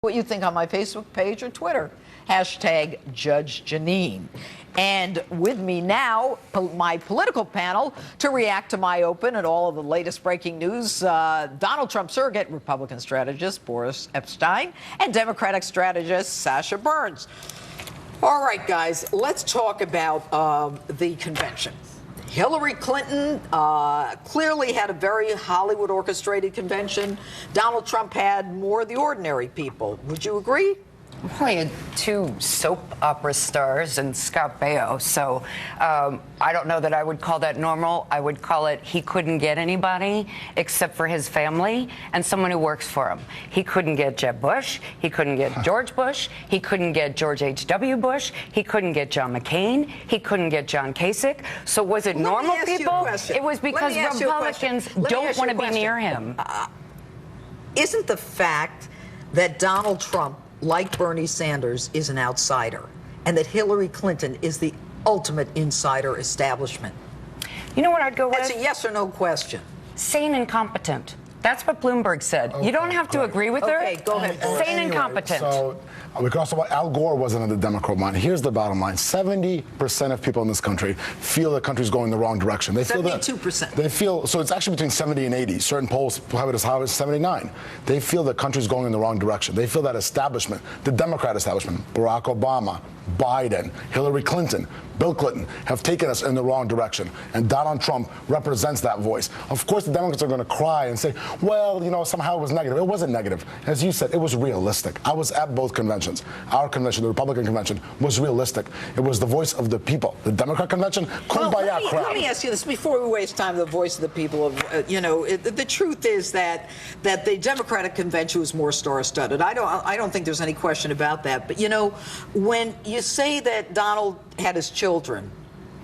What you think on my Facebook page or Twitter. Hashtag Judge Jeanine. And with me now, my political panel to react to my open and all of the latest breaking news, Donald Trump surrogate Republican strategist Boris Epshteyn and Democratic strategist Sasha Burns. All right, guys, let's talk about the convention. Hillary Clinton clearly had a very Hollywood orchestrated convention. Donald Trump had more of the ordinary people. Would you agree? Well, he had two soap opera stars and Scott Baio, so I don't know that I would call that normal. I would call it he couldn't get anybody except for his family and someone who works for him. He couldn't get Jeb Bush. He couldn't get George Bush. He couldn't get George H.W. Bush. He couldn't get John McCain. He couldn't get John Kasich. So was it normal people? It was because Republicans don't want to be near him. Isn't the fact that Donald Trump, like Bernie Sanders, is an outsider, and that Hillary Clinton is the ultimate insider establishment? You know what I'd go with? That's a yes or no question. Sane and competent. That's what Bloomberg said. Okay, you don't have to agree with her. Okay, go ahead. Sane and competent. So we can also about Al Gore wasn't in the Democrat mind. Here's the bottom line: 70% of people in this country feel the country's going the wrong direction. They 72%. They feel so. It's actually between 70 and 80. Certain polls have it as high as 79. They feel the country's going in the wrong direction. They feel that establishment, the Democrat establishment, Barack Obama, Biden, Hillary Clinton, Bill Clinton, have taken us in the wrong direction. And Donald Trump represents that voice. Of course, the Democrats are going to cry and say, well, you know, somehow it was negative. It wasn't negative. As you said, it was realistic. I was at both conventions. Our convention, the Republican convention, was realistic. It was the voice of the people. The Democrat convention, kumbaya crowd. Let me ask you this before we waste time. The voice of the people. The truth is that the Democratic convention was more star-studded. I don't think there's any question about that. But when you say that Donald had his children,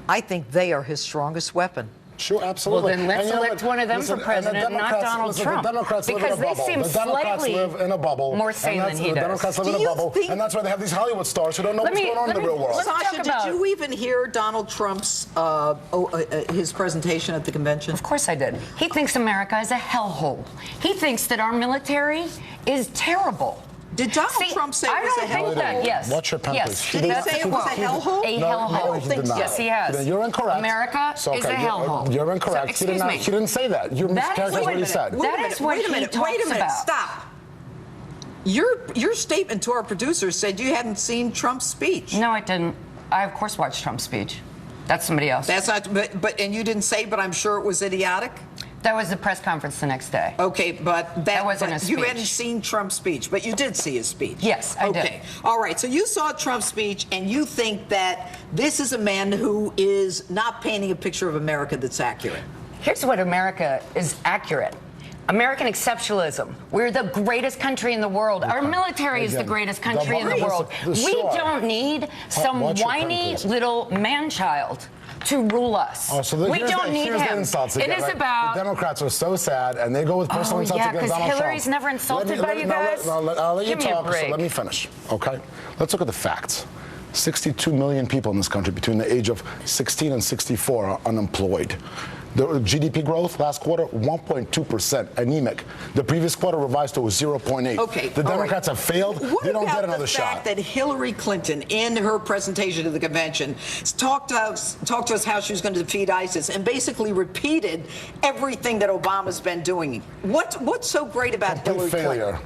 I think they are his strongest weapon. Sure, absolutely. Well, then let's elect one of them for president, not Donald Trump. The Democrats because they seem slightly live in a bubble. More sane than he does. The Democrats live in a bubble, and that's why they have these Hollywood stars who don't know what's going on in the real world. Sasha, did you even hear Donald Trump's his presentation at the convention? Of course I did. He thinks America is a hellhole. He thinks that our military is terrible. Did Donald Trump say it was a hellhole? I don't think that, yes. Watch your pen, yes. Did he say it was a hellhole? A hellhole. Yes, he has. You're incorrect. America is a hellhole. You're incorrect. So, he didn't say that. You're mischaracterizing what he said. That is what he talks about. Stop. Your statement to our producers said you hadn't seen Trump's speech. No, I didn't. I, of course, watched Trump's speech. That's somebody else. That's not, and you didn't say, but I'm sure it was idiotic? That was the press conference the next day. Okay, but that wasn't a speech. You hadn't seen Trump's speech, but you did see his speech. Yes, I did. Okay, all right. So you saw Trump's speech, and you think that this is a man who is not painting a picture of America that's accurate. Here's what America is accurate. American exceptionalism. We're the greatest country in the world. Our military is the greatest country in the world. We don't need some whiny little man-child to rule us. Oh, so we don't need him. The insults again, it is about... The Democrats are so sad, and they go with personal insults against Donald Trump. because Hillary's never insulted by you guys. I'll let you talk, so let me finish, okay? Let's look at the facts. 62 million people in this country between the age of 16 and 64 are unemployed. The GDP growth last quarter, 1.2%, anemic. The previous quarter revised to 0.8. Okay, the Democrats have failed. They don't get another shot. What about the fact that Hillary Clinton, in her presentation to the convention, talked to us how she was going to defeat ISIS and basically repeated everything that Obama's been doing? What's so great about Hillary Clinton?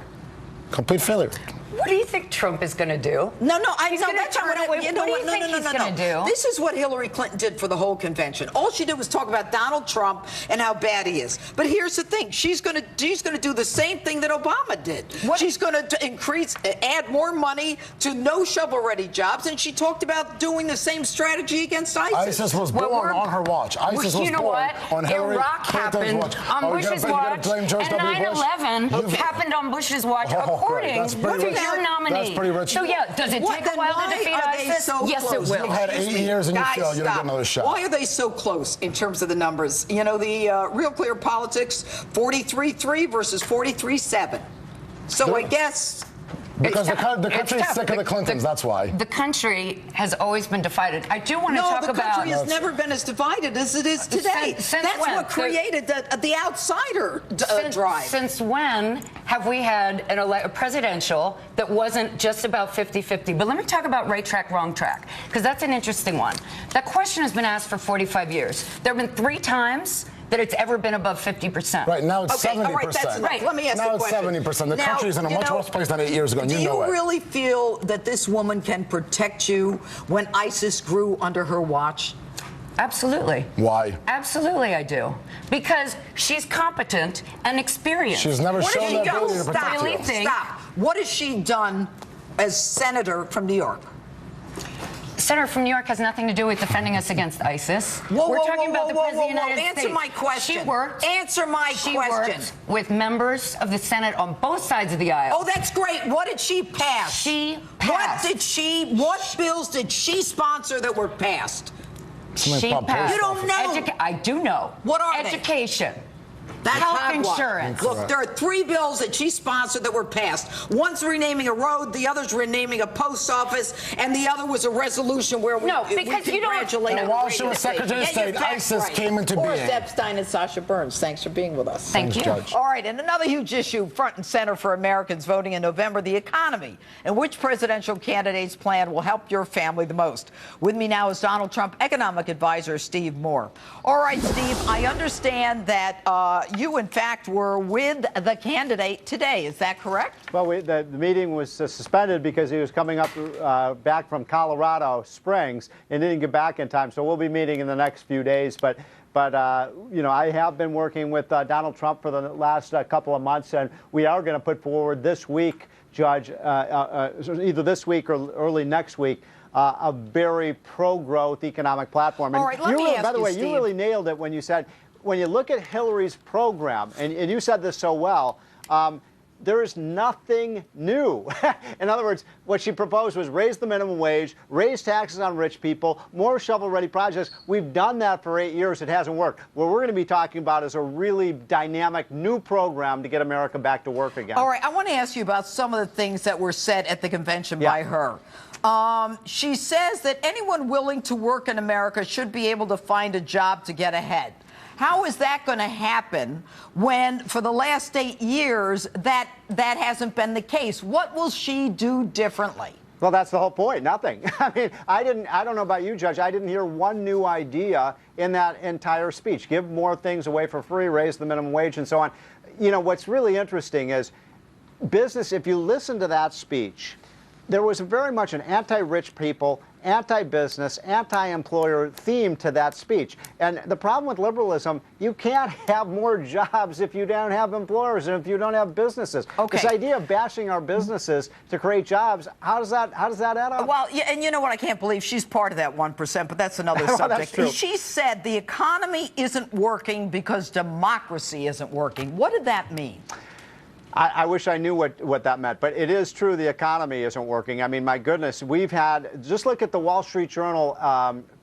Complete failure. What do you think Trump is going to do? No, that's what do you think he's going to do? This is what Hillary Clinton did for the whole convention. All she did was talk about Donald Trump and how bad he is. But here's the thing: she's going to do the same thing that Obama did. She's going to add more money to no shovel-ready jobs, and she talked about doing the same strategy against ISIS. ISIS was born on her watch. ISIS was born on Hillary Iraq happened watch. on Bush's watch, and 9/11 happened on Bush's watch, according to your nominee. That's pretty rich. So yeah, does it take a while to defeat ISIS? Yes, it will. You've had 8 years and you failed. You don't get another shot. Why are they so close in terms of the numbers? The Real Clear Politics, 43-3 versus 43-7. So I guess Because the country's sick of the Clintons, that's why. The country has always been divided. I do want to talk about... No, the country has never been as divided as it is today. Since That's when? what created the outsider drive. Since when have we had a presidential that wasn't just about 50-50? But let me talk about right track, wrong track, because that's an interesting one. That question has been asked for 45 years. There have been 3 times that it's ever been above 50%. Right, now it's 70%. All right, that's right. Let me ask now the question. Now it's 70%. The now, country's in a much worse place than 8 years ago, and you know it. Do you really feel that this woman can protect you when ISIS grew under her watch? Absolutely. Why? Absolutely, I do. Because she's competent and experienced. She's never shown that ability to protect you. Stop. What has she done as senator from New York? Senator from New York has nothing to do with defending us against ISIS. We're talking about the President of the United States. Answer my question. She worked. Answer my question. Worked with members of the Senate on both sides of the aisle. Oh, that's great. What did she pass? She passed. What bills did she sponsor that were passed? She passed. You don't know. I do know. What are they? Education. That's health insurance. Look, there are 3 bills that she sponsored that were passed. One's renaming a road, the other's renaming a post office, and the other was a resolution where we congratulate her. While she was Secretary of State, ISIS came into being. Boris Epstein and Sasha Burns, thanks for being with us. Thank you. Judge. All right, and another huge issue front and center for Americans voting in November, the economy, and which presidential candidate's plan will help your family the most. With me now is Donald Trump economic advisor Steve Moore. All right, Steve, I understand that you, in fact, were with the candidate today. Is that correct? Well, the meeting was suspended because he was coming up back from Colorado Springs and didn't get back in time. So we'll be meeting in the next few days. But you know, I have been working with Donald Trump for the last couple of months, and we are going to put forward this week, Judge, either this week or early next week, a very pro-growth economic platform. All right, let me ask you, by the way, Steve. you really nailed it when you said, when you look at Hillary's program, and you said this so well, there is nothing new. In other words, what she proposed was raise the minimum wage, raise taxes on rich people, more shovel-ready projects. We've done that for 8 years. It hasn't worked. What we're going to be talking about is a really dynamic new program to get America back to work again. All right, I want to ask you about some of the things that were said at the convention by her. She says that anyone willing to work in America should be able to find a job to get ahead. How is that going to happen when, for the last 8 years, that hasn't been the case? What will she do differently? Well, that's the whole point. Nothing. I mean, I don't know about you, Judge. I didn't hear one new idea in that entire speech. Give more things away for free, raise the minimum wage, and so on. You know, what's really interesting is business, if you listen to that speech, there was very much an anti-rich people, anti-business, anti-employer theme to that speech. And the problem with liberalism, you can't have more jobs if you don't have employers and if you don't have businesses. Okay. This idea of bashing our businesses to create jobs, how does that add up? Well, yeah, and you know what? I can't believe she's part of that 1%, but that's another Well, subject. that's true. She said the economy isn't working because democracy isn't working. What did that mean? I wish I knew what that meant, but it is true the economy isn't working. I mean, my goodness, we've had, just look at the Wall Street Journal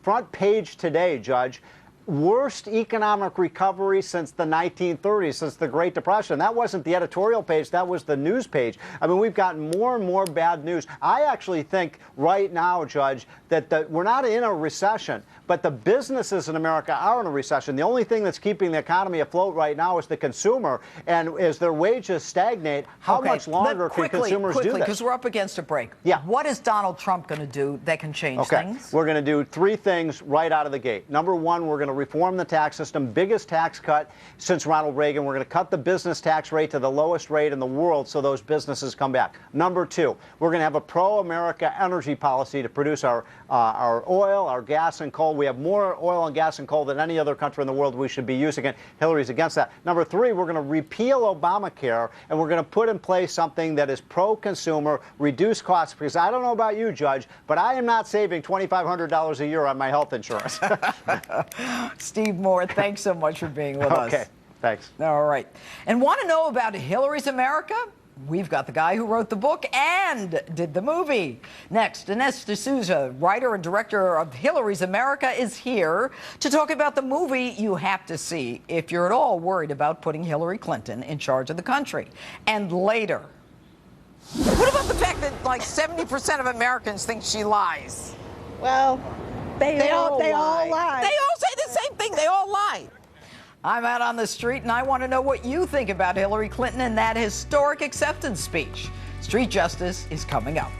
front page today, Judge. Worst economic recovery since the 1930s, since the Great Depression. That wasn't the editorial page, that was the news page. I mean, we've gotten more and more bad news. I actually think right now, Judge, that we're not in a recession, but the businesses in America are in a recession. The only thing that's keeping the economy afloat right now is the consumer, and as their wages stagnate, how much longer can consumers do this? Because we're up against a break. Yeah. What is Donald Trump going to do that can change things? We're going to do 3 things right out of the gate. Number 1, we're going to reform the tax system, biggest tax cut since Ronald Reagan. We're going to cut the business tax rate to the lowest rate in the world so those businesses come back. Number 2, we're going to have a pro-America energy policy to produce our oil, our gas, and coal. We have more oil and gas and coal than any other country in the world. We should be using it. Hillary's against that. Number 3, we're going to repeal Obamacare, and we're going to put in place something that is pro-consumer, reduce costs, because I don't know about you, Judge, but I am not saving $2,500 a year on my health insurance. Steve Moore, thanks so much for being with us. Okay, thanks. All right. And want to know about Hillary's America? We've got the guy who wrote the book and did the movie. Next, Ines D'Souza, writer and director of Hillary's America, is here to talk about the movie you have to see if you're at all worried about putting Hillary Clinton in charge of the country. And later, what about the fact like 70% of Americans think she lies. Well, they all lie. They all say the same thing. They all lie. I'm out on the street, and I want to know what you think about Hillary Clinton and that historic acceptance speech. Street Justice is coming up.